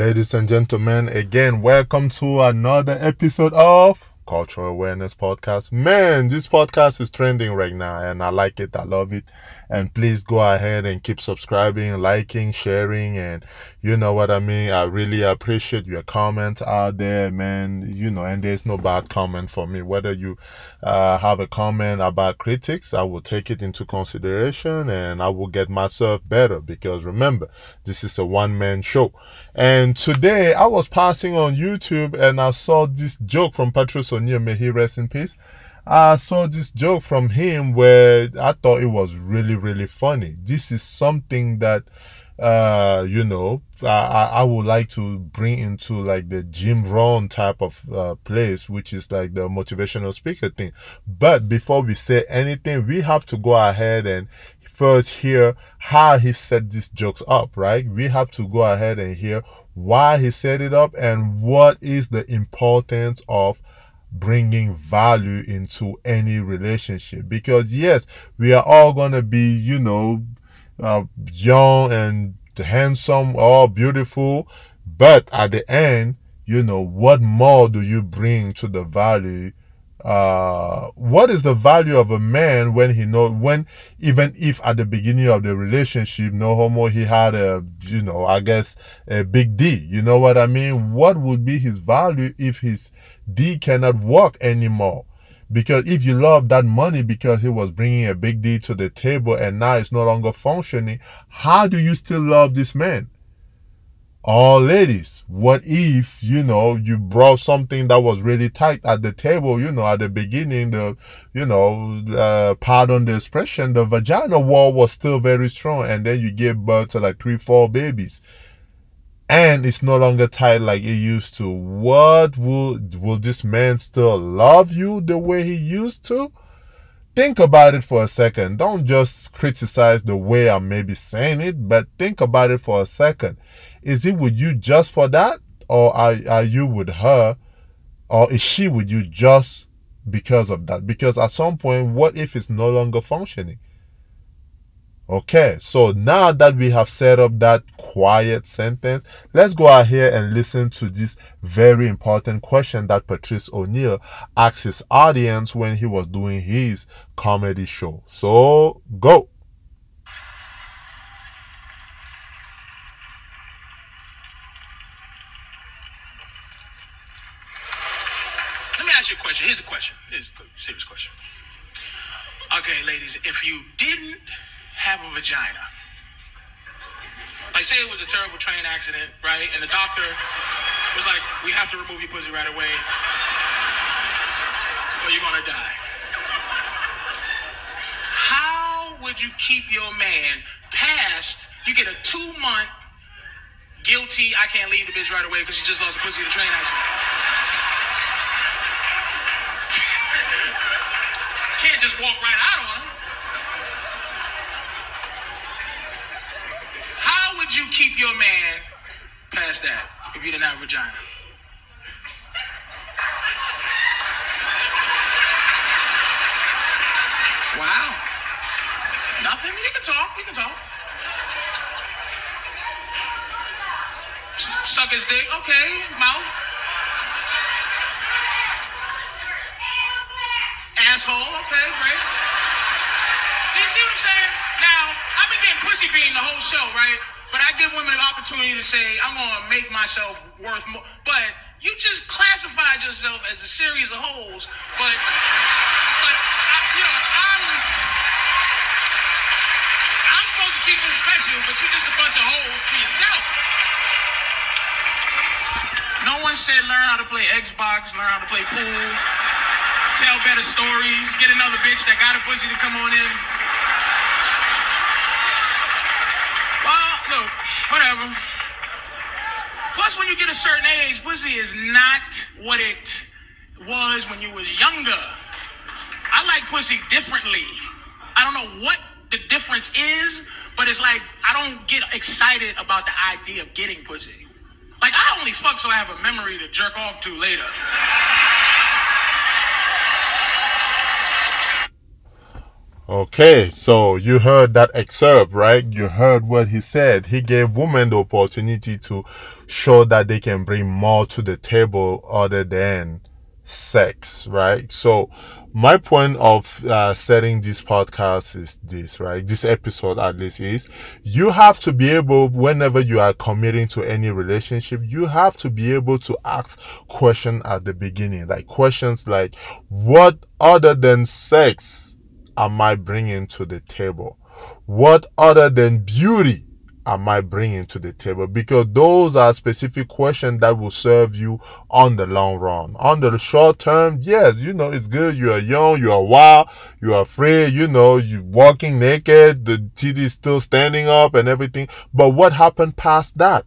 Ladies and gentlemen, again, welcome to another episode of Cultural Awareness Podcast. Man, this podcast is trending right now and I like it. I love it. And please go ahead and keep subscribing, liking, sharing, and you know what I mean. I really appreciate your comments out there, man. You know, and there's no bad comment for me. Whether you have a comment about critics, I will take it into consideration and I will get myself better, because remember, this is a one-man show. And today I was passing on YouTube and I saw this joke from Patrice O'Neal, may he rest in peace. I saw this joke from him where I thought it was really funny. This is something that I would like to bring into like the Jim Rohn type of place, which is like the motivational speaker thing. But before we say anything, we have to go ahead and first hear how he set these jokes up, right? We have to go ahead and hear why he set it up and what is the importance of bringing value into any relationship. Because yes, we are all gonna be, young and handsome, all beautiful, but at the end, what more do you bring to the value? What is the value of a man when even if at the beginning of the relationship, no homo, he had a big D, you know what I mean? What would be his value if his D cannot work anymore? Because if you love that money because he was bringing a big D to the table and now it's no longer functioning, how do you still love this man? Or ladies, what if, you brought something that was really tight at the table, at the beginning, pardon the expression, the vagina wall was still very strong, and then you gave birth to like 3-4 babies. And it's no longer tight like it used to. Will this man still love you the way he used to? Think about it for a second. Don't just criticize the way I may be saying it, but think about it for a second. Is it with you just for that? Or are you with her? Or is she with you just because of that? Because at some point, what if it's no longer functioning? Okay, so now that we have set up that quiet sentence, let's go ahead and listen to this very important question that Patrice O'Neal asked his audience when he was doing his comedy show. So, go. Let me ask you a question. Here's a question. Here's a serious question. Okay, ladies, if you didn't have a vagina, like say it was a terrible train accident, right? And the doctor was like, we have to remove your pussy right away or you're gonna die. How would you keep your man past, you get a 2-month guilty, I can't leave the bitch right away because you just lost a pussy in a train accident. Can't just walk right out on him. How would you keep your man past that if you didn't have a vagina? Wow. Nothing? You can talk. You can talk. Suck his dick. Okay. Mouth. Asshole. Okay, great. You see what I'm saying? Now, I've been getting pussy beaten the whole show, right? But I give women an opportunity to say, I'm going to make myself worth more. But you just classified yourself as a series of hoes. But I'm supposed to treat you special, but you're just a bunch of hoes for yourself. No one said learn how to play Xbox, learn how to play pool, tell better stories, get another bitch that got a pussy to come on in. Look, whatever. Plus, when you get a certain age, pussy is not what it was when you was younger. I like pussy differently. I don't know what the difference is, but it's like I don't get excited about the idea of getting pussy. Like, I only fuck so I have a memory to jerk off to later. Okay, so you heard that excerpt, right? You heard what he said. He gave women the opportunity to show that they can bring more to the table other than sex, right? So my point of setting this podcast is this, right? This episode at least is you have to be able, whenever you are committing to any relationship, you have to be able to ask questions at the beginning, like questions like, what other than sex am I bringing to the table? What other than beauty am I bringing to the table? Because those are specific questions that will serve you on the long run. On the short term, yes, it's good. You are young, you are wild, you are free, you're walking naked, the titty is still standing up and everything. But what happened past that?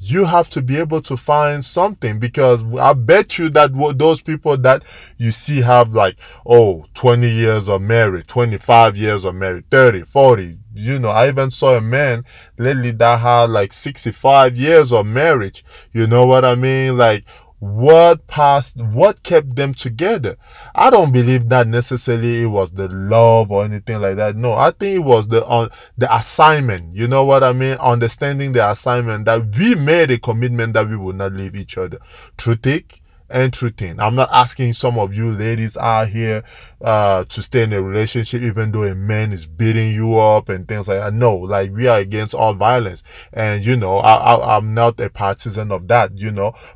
You have to be able to find something, because I bet you that those people that you see have 20 years of marriage, 25 years of marriage, 30, 40. I even saw a man lately that had 65 years of marriage. You know what I mean? What kept them together? I don't believe that necessarily it was the love or anything like that. No, I think it was the assignment. You know what I mean? Understanding the assignment, that we made a commitment that we would not leave each other through thick and through thin. I'm not asking some of you ladies out here to stay in a relationship even though a man is beating you up and things like that. No, we are against all violence, and I'm not a partisan of that.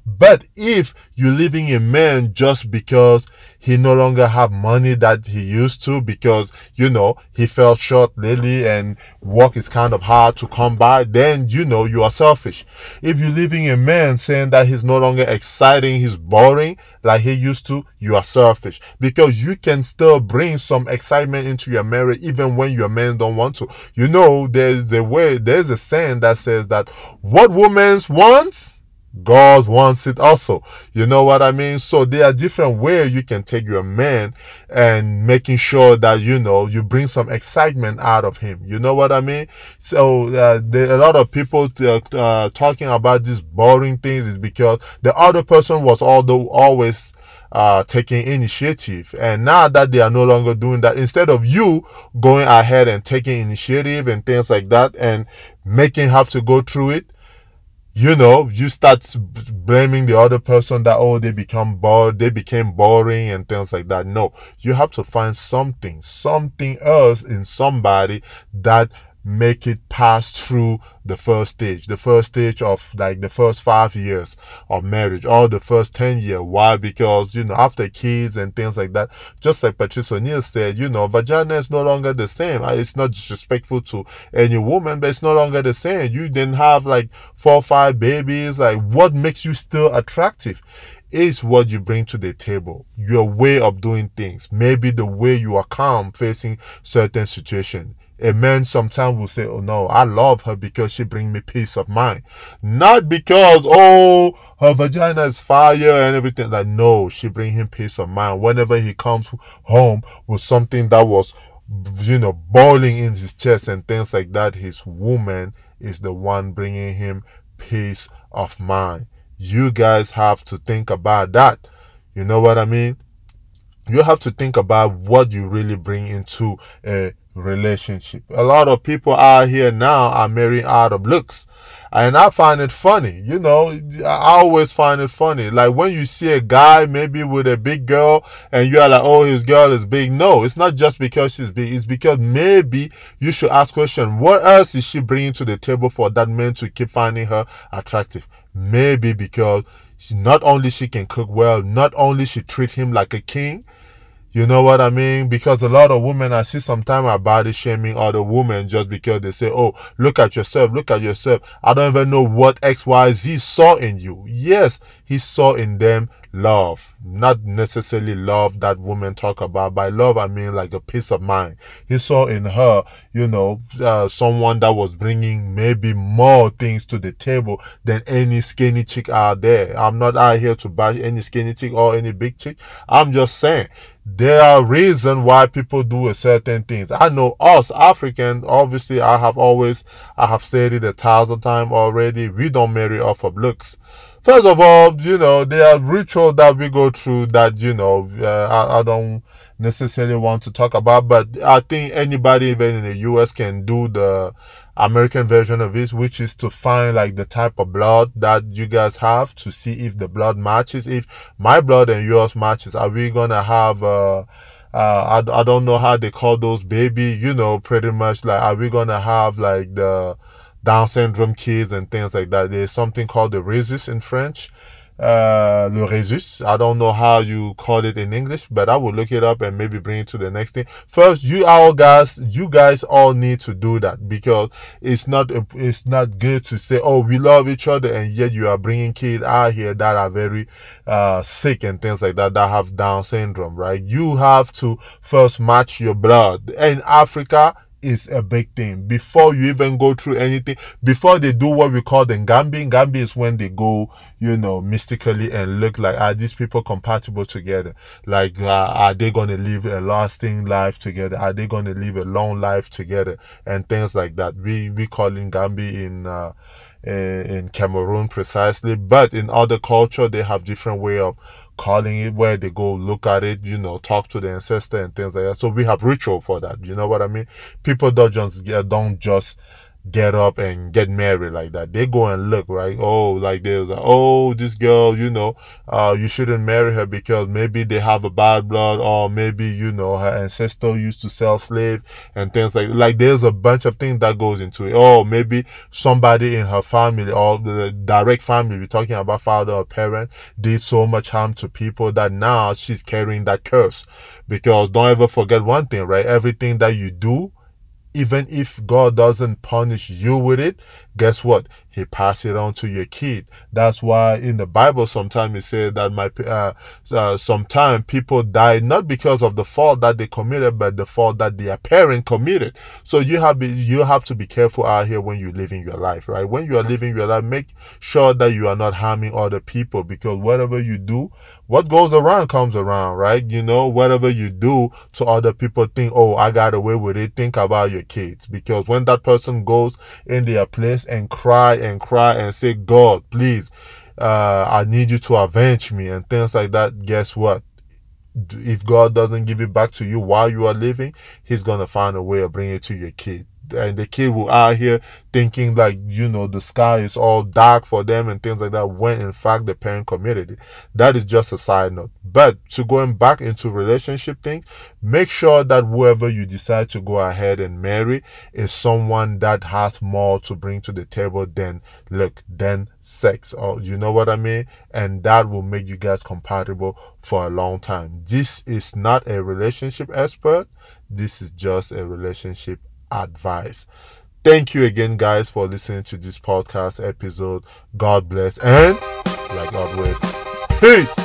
But if you're leaving a man just because he no longer have money that he used to, because he fell short lately and work is kind of hard to come by, then you are selfish. If you're leaving a man saying that he's no longer exciting, he's boring like he used to, you are selfish, because you can still bring some excitement into your marriage even when your man don't want to. There's a saying that says that what woman wants, God wants it also. You know what I mean? So there are different ways you can take your man and making sure that, you bring some excitement out of him. You know what I mean? So there are a lot of people talking about these boring things is because the other person was always taking initiative, and now that they are no longer doing that, instead of you going ahead and taking initiative and things like that and making have to go through it, you start blaming the other person that, they became boring and things like that. No, you have to find something else in somebody that make it pass through the first stage of the first 5 years of marriage, or the first 10 years. Why? Because, after kids and things like that, just like Patrice O'Neal said, vagina is no longer the same. It's not disrespectful to any woman, but it's no longer the same. You didn't have 4 or 5 babies. What makes you still attractive is what you bring to the table, your way of doing things, maybe the way you are calm facing certain situations. A man sometimes will say, oh no, I love her because she brings me peace of mind. Not because, her vagina is fire and everything. No, she brings him peace of mind. Whenever he comes home with something that was, boiling in his chest and things like that, his woman is the one bringing him peace of mind. You guys have to think about that. You know what I mean? You have to think about what you really bring into a relationship. A lot of people out here now are marrying out of looks, and I find it funny. I always find it funny. When you see a guy maybe with a big girl and you are like, oh, his girl is big. No, it's not just because she's big. It's because maybe you should ask question, what else is she bringing to the table for that man to keep finding her attractive? Maybe because not only she can cook well, not only she treat him like a king. You know what I mean? Because a lot of women, I see sometimes are body shaming other women just because they say, oh, look at yourself, look at yourself. I don't even know what XYZ saw in you. Yes, he saw in them love. Not necessarily love that women talk about. By love, I mean a peace of mind. He saw in her, someone that was bringing maybe more things to the table than any skinny chick out there. I'm not out here to bash any skinny chick or any big chick. I'm just saying, there are reasons why people do certain things. I know us Africans, obviously I have said it 1,000 times already, we don't marry off of looks. First of all, there are rituals that we go through that, I don't necessarily want to talk about, but I think anybody even in the US can do the American version of this, which is to find like the type of blood that you guys have to see if the blood matches. If my blood and yours matches, are we gonna have I don't know how they call those baby, you know, pretty much like, are we gonna have like the Down syndrome kids and things like that? There's something called the rhesus in French. Le rhesus. I don't know how you call it in English, but I will look it up and maybe bring it to the next thing. First, you guys all need to do that, because it's not good to say, oh, we love each other, and yet you are bringing kids out here that are very sick and things like that have Down syndrome, right? You have to first match your blood. In Africa, is a big thing. Before you even go through anything, before they do what we call the Ngambi. Ngambi is when they go, you know, mystically and look like, are these people compatible together? Like, are they going to live a lasting life together? Are they going to live a long life together? And things like that. We call it Ngambi in Cameroon precisely, but in other culture they have different way of calling it, where they go look at it, you know, talk to the ancestor and things like that. So we have ritual for that, you know what I mean? People don't just get up and get married like that. They go and look, right? Oh, like there's oh, this girl, you know, you shouldn't marry her because maybe they have a bad blood, or maybe, you know, her ancestor used to sell slaves and things like there's a bunch of things that goes into it. Oh, maybe somebody in her family, or the direct family, we're talking about father or parent, did so much harm to people that now she's carrying that curse. Because don't ever forget one thing, right? Everything that you do, even if God doesn't punish you with it, guess what? He passes it on to your kid. That's why in the Bible sometimes it says that sometimes people die not because of the fault that they committed, but the fault that their parent committed. So you have to be careful out here when you're living your life, right? When you are living your life, make sure that you are not harming other people, because whatever you do, what goes around comes around, right? You know, whatever you do to other people, think, oh, I got away with it. Think about your kids, because when that person goes in their place and cry and say, God, please, I need you to avenge me and things like that, guess what? If God doesn't give it back to you while you are living, he's going to find a way of bringing it to your kid. And the kid will out here thinking like, you know, the sky is all dark for them and things like that, when in fact the parent committed it. That is just a side note. But to going back into relationship thing, make sure that whoever you decide to go ahead and marry is someone that has more to bring to the table than sex, or you know what I mean? And that will make you guys compatible for a long time. This is not a relationship expert. This is just a relationship advice. Thank you again, guys, for listening to this podcast episode. God bless, and like always, peace.